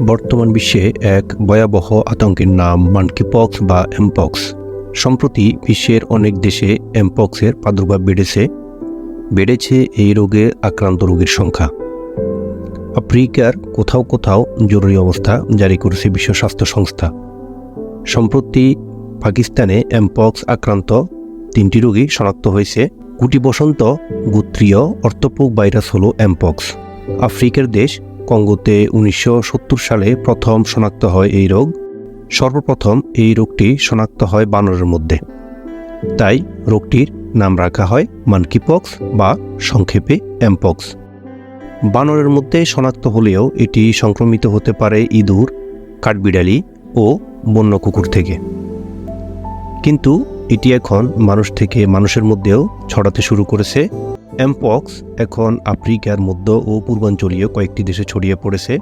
বর্তমান বিশ্বে এক ভয়াবহ আতঙ্কের নাম মানকিপক্স বা এমপক্স। সম্প্রতি বিশ্বের অনেক দেশে এমপক্সের প্রাদুর্ভাব বেড়েছে এই রোগে আক্রান্ত রোগীর সংখ্যা। আফ্রিকার কোথাও কোথাও জরুরি অবস্থা জারি করেছে বিশ্ব স্বাস্থ্য সংস্থা। সম্প্রতি পাকিস্তানে এমপক্স আক্রান্ত 3টি রোগী শনাক্ত হয়েছে। গুটি বসন্ত গোত্রীয় অর্থোপোক ভাইরাস হল এমপক্স। আফ্রিকার দেশ কঙ্গোতে 1970 সালে প্রথম শনাক্ত হয় এই রোগ। সর্বপ্রথম এই রোগটি শনাক্ত হয় বানরের মধ্যে, তাই রোগটির নাম রাখা হয় মানকিপক্স বা সংক্ষেপে এমপক্স। বানরের মধ্যে শনাক্ত হলেও এটি সংক্রমিত হতে পারে ইঁদুর, কাঠবিড়ালি ও বন্য কুকুর থেকে, কিন্তু এটি এখন মানুষ থেকে মানুষের মধ্যেও ছড়াতে শুরু করেছে। এমপক্স এখন আফ্রিকার মধ্য ও পূর্বাঞ্চলীয় কয়েকটি দেশে ছড়িয়ে পড়েছে।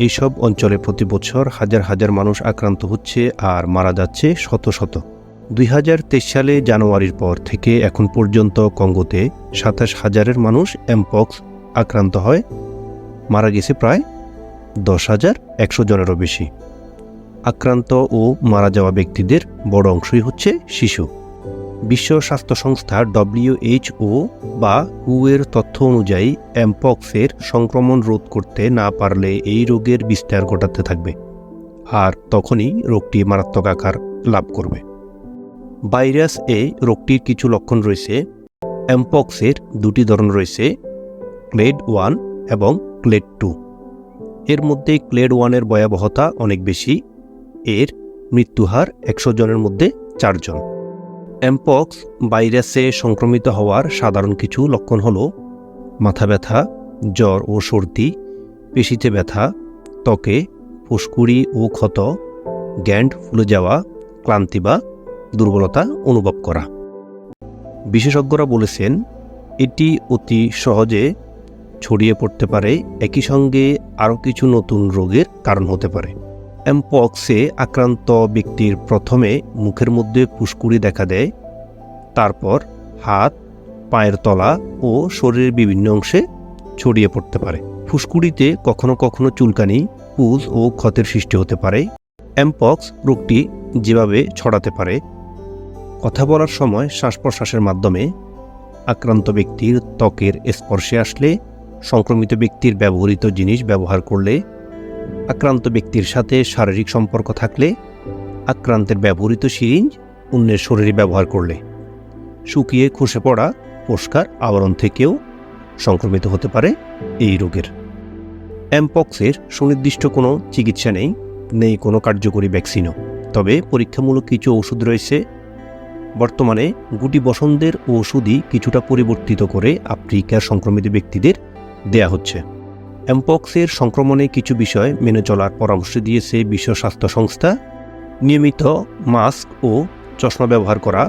এইসব অঞ্চলে প্রতি বছর হাজার হাজার মানুষ আক্রান্ত হচ্ছে আর মারা যাচ্ছে শত শত। 2023 সালে জানুয়ারির পর থেকে এখন পর্যন্ত কঙ্গোতে 27,000 মানুষ এমপক্স আক্রান্ত হয়। মারা গেছে প্রায় 10,100 জনেরও বেশি। আক্রান্ত ও মারা যাওয়া ব্যক্তিদের বড় অংশই হচ্ছে শিশু। বিশ্ব স্বাস্থ্য সংস্থা WHO বা WHO এর তথ্য অনুযায়ী এমপক্সের সংক্রমণ রোধ করতে না পারলে এই রোগের বিস্তার ঘটাতে থাকবে, আর তখনই রোগটি মারাত্মক আকার লাভ করবে। ভাইরাস এ রোগটির কিছু লক্ষণ রয়েছে। এমপক্সের 2টি ধরন রয়েছে, ক্লেড 1 এবং ক্লেড 2। এর মধ্যে ক্লেড 1 এর ভয়াবহতা অনেক বেশি। এর মৃত্যুহার 100 জনের মধ্যে 4 জন। এমপক্স ভাইরাসে সংক্রমিত হওয়ার সাধারণ কিছু লক্ষণ হল মাথা ব্যথা, জ্বর ও সর্দি, পেশিতে ব্যথা, ত্বকে ফুসকুড়ি ও ক্ষত, গ্যান্ড ফুলে যাওয়া, ক্লান্তি বা দুর্বলতা অনুভব করা। বিশেষজ্ঞরা বলেছেন এটি অতি সহজে ছড়িয়ে পড়তে পারে, একই সঙ্গে আরও কিছু নতুন রোগের কারণ হতে পারে। এমপক্সে আক্রান্ত ব্যক্তির প্রথমে মুখের মধ্যে ফুসকুড়ি দেখা দেয়, তারপর হাত, পায়ের তলা ও শরীরের বিভিন্ন অংশে ছড়িয়ে পড়তে পারে। ফুসকুড়িতে কখনো কখনো চুলকানি, পুজ ও ক্ষতের সৃষ্টি হতে পারে। এমপক্স রোগটি যেভাবে ছড়াতে পারে, কথা বলার সময় শ্বাস প্রশ্বাসের মাধ্যমে, আক্রান্ত ব্যক্তির ত্বকের স্পর্শে আসলে, সংক্রমিত ব্যক্তির ব্যবহৃত জিনিস ব্যবহার করলে, আক্রান্ত ব্যক্তির সাথে শারীরিক সম্পর্ক থাকলে, আক্রান্তের ব্যবহৃত সিরিঞ্জ অন্যের শরীরে ব্যবহার করলে, শুকিয়ে খসে পড়া পরিষ্কার আবরণ থেকেও সংক্রমিত হতে পারে এই রোগের। এমপক্সের সুনির্দিষ্ট কোনো চিকিৎসা নেই কোনো কার্যকরী ভ্যাকসিনও, তবে পরীক্ষামূলক কিছু ওষুধ রয়েছে। বর্তমানে গুটি বসন্তের ওষুধই কিছুটা পরিবর্তিত করে আফ্রিকার সংক্রমিত ব্যক্তিদের দেয়া হচ্ছে। এমপক্সের সংক্রমণে কিছু বিষয় মেনে চলার পরামর্শ দিয়েছে বিশ্ব স্বাস্থ্য সংস্থা। নিয়মিত মাস্ক ও চশমা ব্যবহার করা,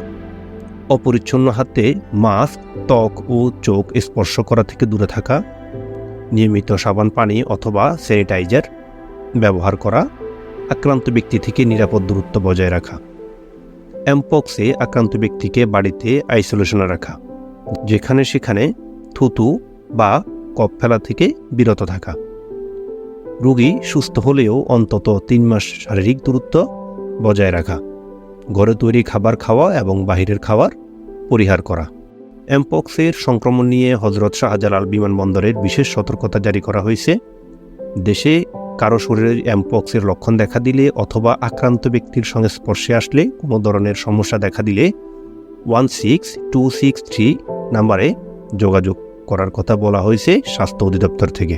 অপরিচ্ছন্ন হাতে মাস্ক, ত্বক ও চোখ স্পর্শ করা থেকে দূরে থাকা, নিয়মিত সাবান পানি অথবা স্যানিটাইজার ব্যবহার করা, আক্রান্ত ব্যক্তি থেকে নিরাপদ দূরত্ব বজায় রাখা। এমপক্সে আক্রান্ত ব্যক্তিকে বাড়িতে আইসোলেশনে রাখা, যেখানে সেখানে থুতু বা কফ ফেলা থেকে বিরত থাকা। রোগী সুস্থ হলেও অন্তত 3 মাস শারীরিক দূরত্ব বজায় রাখা, ঘরে তৈরি খাবার খাওয়া এবং বাহিরের খাবার পরিহার করা। এমপক্সের সংক্রমণ নিয়ে হযরত শাহজালাল বিমানবন্দরের বিশেষ সতর্কতা জারি করা হয়েছে। দেশে কারো শরীরে এমপক্সের লক্ষণ দেখা দিলে অথবা আক্রান্ত ব্যক্তির সঙ্গে স্পর্শে আসলে কোনো ধরনের সমস্যা দেখা দিলে 16263 নম্বরে যোগাযোগ করার কথা বলা হয়েছে স্বাস্থ্য অধিদপ্তর থেকে।